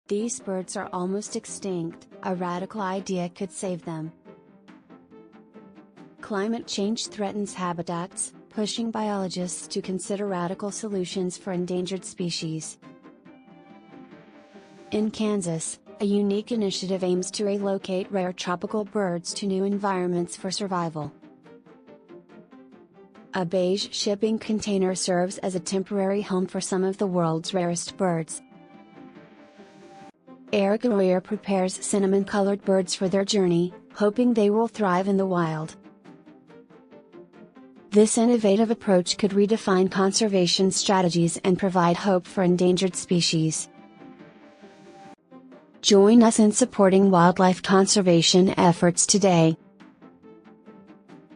These birds are almost extinct, a radical idea could save them. Climate change threatens habitats, pushing biologists to consider radical solutions for endangered species. In Kansas, a unique initiative aims to relocate rare tropical birds to new environments for survival. A beige shipping container serves as a temporary home for some of the world's rarest birds. Eric Arroyo prepares cinnamon-colored birds for their journey, hoping they will thrive in the wild. This innovative approach could redefine conservation strategies and provide hope for endangered species. Join us in supporting wildlife conservation efforts today.